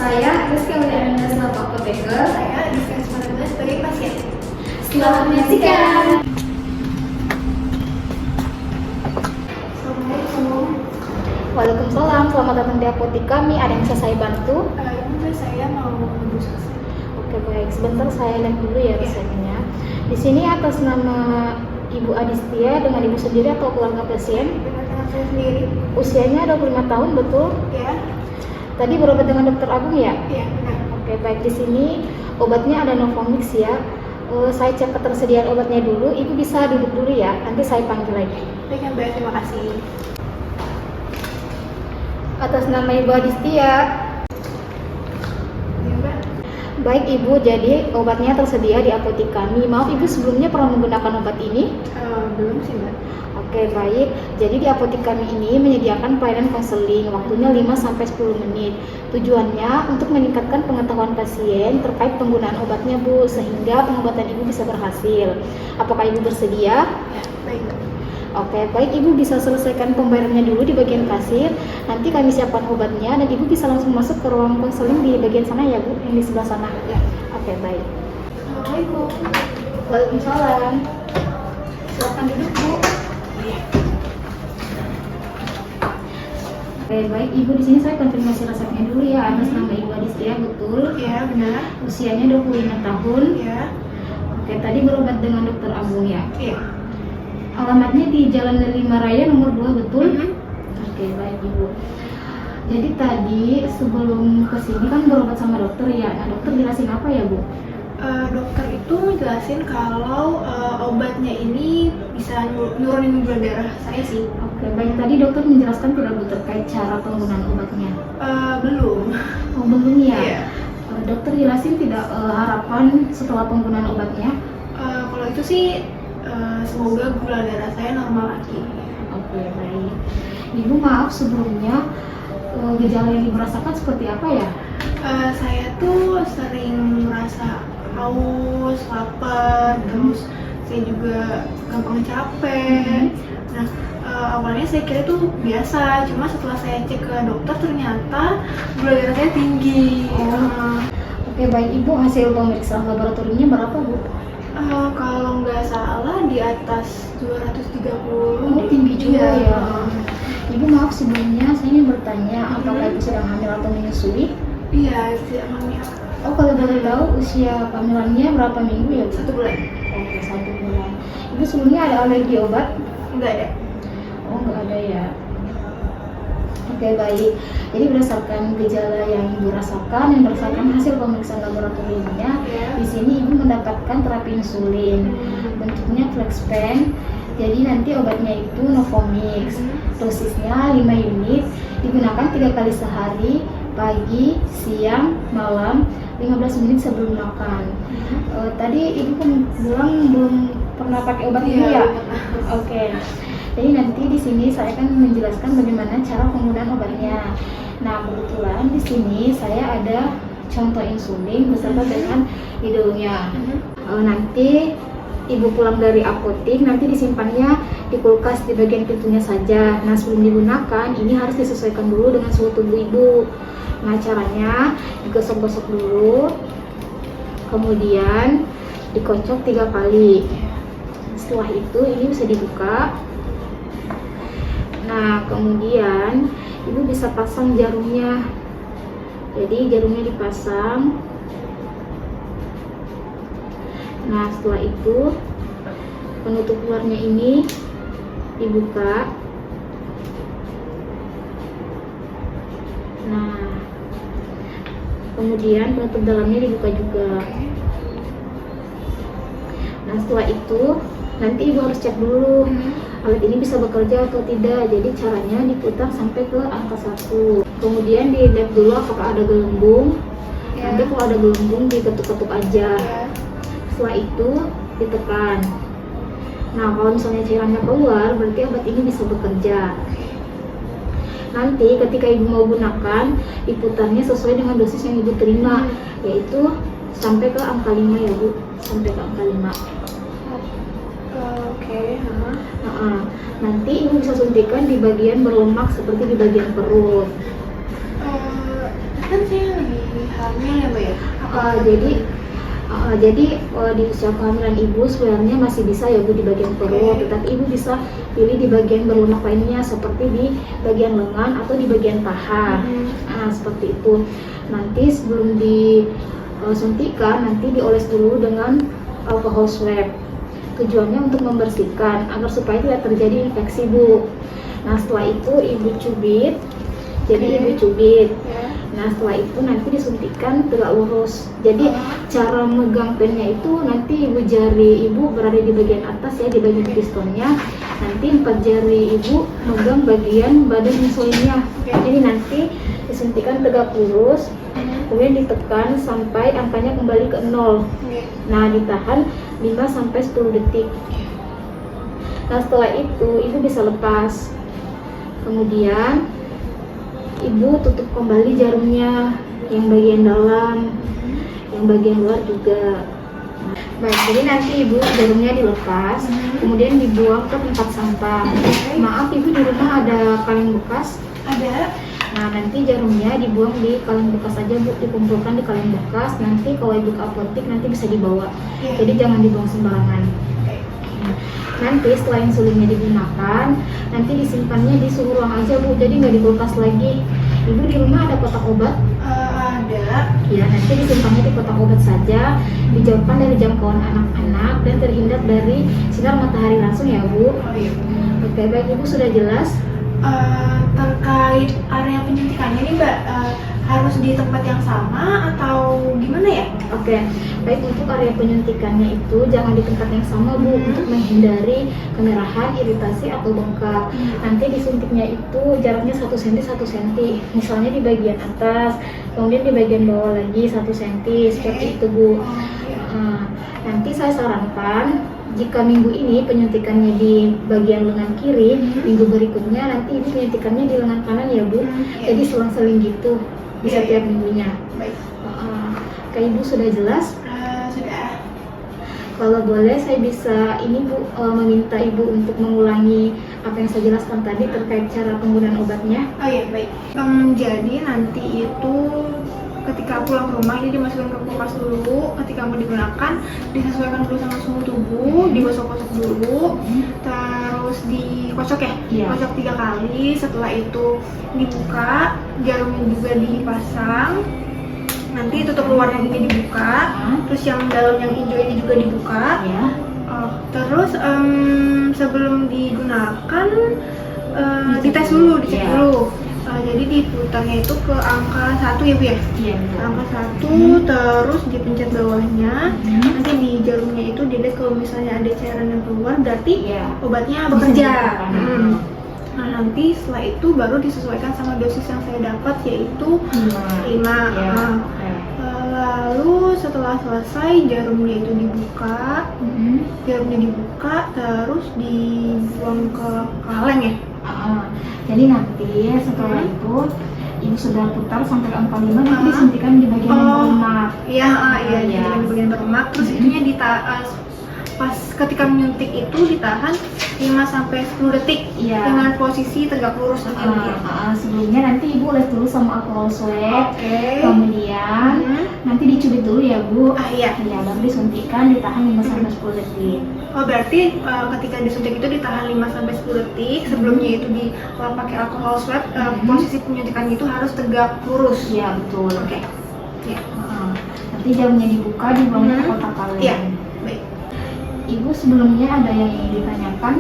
Saya Rizky Auliana selaku apoteker. Saya Rizky Auliana sebagai pasien. Selamat menyaksikan. Assalamualaikum. Waalaikumsalam. Selamat datang di apotek kami. Ada yang bisa saya bantu? Saya mau menebus resep. Oke, baik. Sebentar saya lihat dulu ya resepnya. Di sini atas nama Ibu Adistia dengan Ibu sendiri atau keluarga pasien. Dengan tangan saya sendiri. Usianya 25 tahun, betul? Ya. Tadi berobat dengan dokter Agung ya? Iya, benar. Oke, baik. Di sini obatnya ada Novomix ya. Saya cek ketersediaan obatnya dulu. Ibu bisa duduk dulu ya. Nanti saya panggil lagi. Baik, Mbak. Terima kasih. Atas nama Ibu Adistia. Ya, Mbak. Baik Ibu, jadi obatnya tersedia di apotek kami. Maaf Ibu, sebelumnya pernah menggunakan obat ini? Belum sih, Mbak. Oke, baik. Jadi di apotek kami ini menyediakan pelayanan konseling, waktunya 5-10 menit. Tujuannya untuk meningkatkan pengetahuan pasien terkait penggunaan obatnya Bu, sehingga pengobatan Ibu bisa berhasil. Apakah Ibu bersedia? Ya, baik, Mbak. Oke, baik. Ibu bisa selesaikan pembayarannya dulu di bagian kasir. Nanti kami siapkan obatnya dan Ibu bisa langsung masuk ke ruang konseling di bagian sana ya Bu, yang di sebelah sana. Ya. Oke, baik. Assalamualaikum. Waalaikumsalam. Silakan duduk Bu. Oke, baik Ibu, di sini saya konfirmasi resepnya dulu ya. Atas nama Ibu Adistia, betul? Ya, benar. Usianya 25 tahun. Ya. Oke, tadi berobat dengan dokter Agung ya. Iya. Alamatnya di Jalan Lima Raya nomor 2, betul? Mhm. Oke, baik Ibu. Jadi tadi sebelum kesini kan berobat sama dokter ya. Nah, dokter jelasin apa ya Bu? Dokter itu ngejelasin kalau obatnya ini bisa nurunin gula darah saya sih. Oke, baik. Tadi dokter menjelaskan tidak Bu terkait cara penggunaan obatnya? Belum. Oh, belum ya? Iya. Dokter jelasin tidak harapan setelah penggunaan obatnya? Kalau itu sih semoga gula darah saya normal lagi. Oke, baik. Ibu maaf sebelumnya gejala yang Ibu rasakan seperti apa ya? Saya tuh sering merasa haus, lapar, terus saya juga gampang capek. Nah, awalnya saya kira itu biasa, cuma setelah saya cek ke dokter ternyata gula darah saya tinggi. Oke, baik Ibu, hasil pemeriksaan laboratoriumnya berapa Bu? Kalau nggak salah di atas 230. Oh, tinggi juga Iya. ya. Ibu maaf sebelumnya saya ingin bertanya apakah Ibu sedang hamil atau menyusui? Iya, tidak hamil. Oh, kalau boleh tahu usia kehamilannya berapa minggu ya Bu? 1 bulan. Oke, 1 bulan. Ibu sebelumnya ada alergi obat? Enggak ada. Oh, nggak ada ya. Oke, baik. Jadi berdasarkan gejala yang Ibu rasakan, yang berdasarkan hasil pemeriksaan laboratoriumnya, Ya. di sini Ibu mendapatkan terapi insulin. Bentuknya flex pen. Jadi nanti obatnya itu Novomix. Dosisnya 5 unit, digunakan 3 kali sehari, pagi, siang, malam, 15 menit sebelum makan. Tadi Ibu kan bilang belum pernah pakai obat ini ya? Oke. Jadi nanti di sini saya akan menjelaskan bagaimana cara penggunaan obatnya. Nah, kebetulan di sini saya ada contoh insulin beserta dengan idolnya. Nanti Ibu pulang dari apotek, nanti disimpannya di kulkas di bagian pintunya saja. Nah, sebelum digunakan, ini harus disesuaikan dulu dengan suhu tubuh Ibu. Nah, caranya digosok-gosok dulu, kemudian dikocok 3 kali. Setelah itu ini bisa dibuka. Nah, kemudian Ibu bisa pasang jarumnya. Jadi jarumnya dipasang. Nah, setelah itu penutup luarnya ini dibuka. Nah, kemudian penutup dalamnya dibuka juga. Nah, setelah itu nanti Ibu harus cek dulu alat ini bisa bekerja atau tidak. Jadi caranya diputar sampai ke angka 1. Kemudian dilihat dulu apakah ada gelembung. Ya. Nanti kalau ada gelembung diketuk-ketuk aja. Ya. Setelah itu ditekan. Nah, kalau misalnya cairannya keluar, berarti obat ini bisa bekerja. Nanti ketika Ibu mau gunakan, diputarnya sesuai dengan dosis yang Ibu terima, yaitu sampai ke angka 5 ya Bu, sampai ke angka 5. Oke. Nanti Ibu bisa suntikan di bagian berlemak seperti di bagian perut. Kan saya lagi hamil ya Mbak ya? Di usia kehamilan ibu sebenarnya masih bisa ya Bu di bagian perut, tetapi ibu bisa pilih di bagian berlemak lainnya seperti di bagian lengan atau di bagian paha. Seperti itu. Nanti sebelum disuntikan nanti dioles dulu dengan alkohol swab. Tujuannya untuk membersihkan agar supaya tidak terjadi infeksi Bu. Nah setelah itu ibu cubit. Jadi ibu cubit. Nah setelah itu nanti disuntikan tegak lurus. Jadi cara megang pennya itu nanti ibu jari ibu berada di bagian atas ya, di bagian pistonnya. Nanti 4 jari ibu megang bagian badan insulinnya. Jadi nanti disuntikan tegak lurus, kemudian ditekan sampai angkanya kembali ke 0. Nah ditahan 5-10 detik. Nah setelah itu ibu bisa lepas. Kemudian ibu tutup kembali jarumnya, yang bagian dalam, yang bagian luar juga. Baik, jadi nanti ibu jarumnya dilepas, kemudian dibuang ke tempat sampah. Maaf ibu di rumah ada kaleng bekas? Ada. Nah nanti jarumnya dibuang di kaleng bekas aja Bu, dikumpulkan di kaleng bekas. Nanti kalau ibu ke apotek nanti bisa dibawa. Jadi jangan dibuang sembarangan. Nanti setelah insulinnya digunakan, nanti disimpannya di suhu ruang aja Bu, jadi nggak di kulkas lagi. Ibu di rumah ada kotak obat? Ada. Ya, nanti disimpannya di kotak obat saja, dijauhkan dari jangkauan anak-anak dan terhindar dari sinar matahari langsung ya Bu. Oke, baik Ibu sudah jelas? Terkait area penyuntikannya nih Mbak, harus di tempat yang sama atau gimana ya? Oke, baik untuk area penyuntikannya itu jangan di tempat yang sama Bu, untuk menghindari kemerahan, iritasi atau bengkak. Nanti disuntiknya itu jaraknya 1 cm 1 cm, misalnya di bagian atas, kemudian di bagian bawah lagi 1 cm, seperti itu Bu. Nanti saya sarankan jika minggu ini penyuntikannya di bagian lengan kiri, minggu berikutnya nanti ibu penyuntikannya di lengan kanan ya Bu. Jadi selang-seling gitu di setiap minggunya. Baik. Kayak Ibu sudah jelas? Sudah. Kalau boleh saya bisa ini Bu, meminta Ibu untuk mengulangi apa yang saya jelaskan tadi terkait cara penggunaan obatnya. Oh iya, baik. Jadi nanti itu ketika pulang ke rumah ini dimasukkan ke kulkas dulu. Ketika mau digunakan disesuaikan dulu sama suhu tubuh, digosok-gosok dulu, terus dikocok ya, kocok 3 kali. Setelah itu dibuka, jarumnya juga dipasang. Nanti tutup luarnya ini dibuka, terus yang dalam yang hijau ini juga dibuka. Terus sebelum digunakan dites dulu, dicek dulu. Jadi diputarnya itu ke angka 1 ya Bu ya? Iya. Angka 1, terus dipencet bawahnya. Nanti di jarumnya itu dilihat kalau misalnya ada cairan yang keluar, berarti obatnya bekerja. Nah nanti setelah itu baru disesuaikan sama dosis yang saya dapat, yaitu 5. Lalu setelah selesai jarumnya itu dibuka, terus dibuang ke kaleng ya. Jadi nanti setelah itu ibu sudah putar sampai angka 5, nanti disuntikan di bagian berlemak. Iya, di bagian berlemak. Terus itunya pas ketika menyuntik itu ditahan 5-10 detik dengan posisi tegak lurus nanti. Sebelumnya nanti ibu les dulu sama alkohol swab, kemudian nanti dicubit dulu ya Bu. Baru disuntikan, ditahan 5-10 detik. Oh berarti ketika disuntik itu ditahan 5-10 detik. Sebelumnya itu kalau pakai alkohol swab, posisi penyuntikan itu harus tegak lurus. Iya betul. Nanti jamnya dibuka, dibuang ke kotak kaleng. Baik. Ibu sebelumnya ada yang ingin ditanyakan?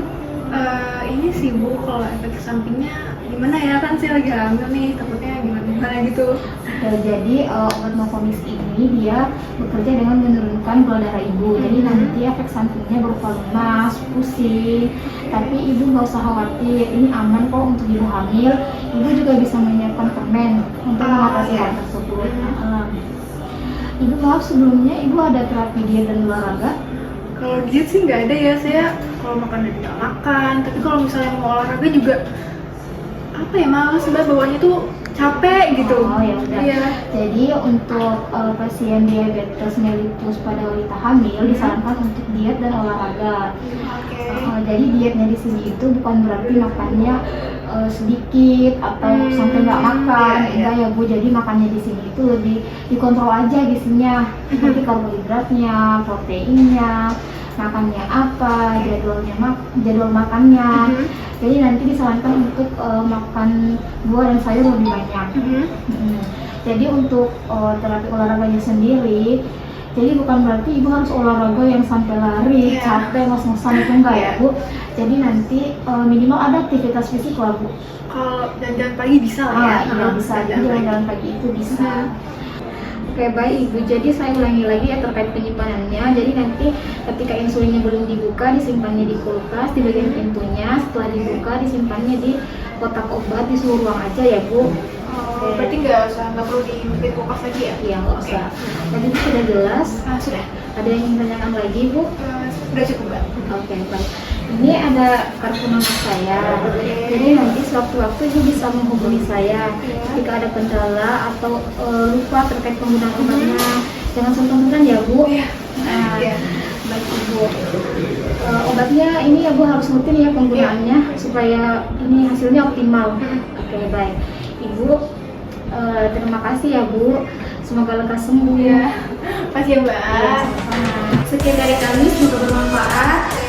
Ini sih Bu, kalau efek sampingnya gimana ya, kan saya lagi hamil nih, takutnya gimana gitu. Jadi obat Novomix ini dia bekerja dengan menurunkan gula darah ibu. Jadi nanti efek sampingnya berupa lemas, pusing. Tapi ibu nggak usah khawatir, ini aman kok untuk ibu hamil. Ibu juga bisa menyiapkan permen untuk mengatasi hal tersebut. Ibu maaf sebelumnya ibu ada terapi diet dan olahraga? Kalau diet sih nggak ada ya, saya kalau makan dan nggak makan. Tapi kalau misalnya mau olahraga juga apa ya, males Mbak, bawaannya tuh capek gitu. Oh ya udah. Iya. Jadi untuk pasien diabetes mellitus pada wanita hamil disarankan untuk diet dan olahraga. Oke. Jadi dietnya di sini itu bukan berarti makannya sedikit atau sampai nggak makan, iya, iya. enggak ya Bu. Jadi makannya di sini itu lebih dikontrol aja gizinya, seperti karbohidratnya, proteinnya, makannya apa, jadwal makannya. Jadi nanti disarankan untuk makan buah dan sayur lebih banyak. Jadi untuk terapi olahraganya sendiri, jadi bukan berarti ibu harus olahraga yang sampai lari, capek, ngos-ngosan itu enggak ya Bu. Jadi nanti minimal ada aktivitas fisik lah Bu. Kalau jalan-jalan pagi bisa lah ya. Iya bisa, jadi jalan-jalan pagi itu bisa. Oke baik Ibu, jadi saya ulangi lagi ya terkait penyimpanannya. Jadi nanti ketika insulinnya belum dibuka, disimpannya di kulkas di bagian pintunya. Setelah dibuka, disimpannya di kotak obat di suhu ruang aja ya Bu. Oh, berarti nggak perlu dimasukin kulkas lagi ya? Iya nggak usah. Tadi itu sudah jelas. Sudah. Ada yang ingin tanyakan lagi Bu? Sudah cukup Mbak. Oke baik. Ini ada kartu nomor saya. Jadi nanti sewaktu-waktu Ibu bisa menghubungi saya jika ada kendala atau lupa terkait penggunaan obatnya. Jangan sungkan-sungkan ya Bu. Nah, baik Ibu. Obatnya ini ya Bu harus rutin ya penggunaannya supaya ini hasilnya optimal. Oke baik. Ibu terima kasih ya Bu. Semoga lekas sembuh. Makasih ya Mbak. Iya, sama-sama. Sekian dari kami, semoga bermanfaat.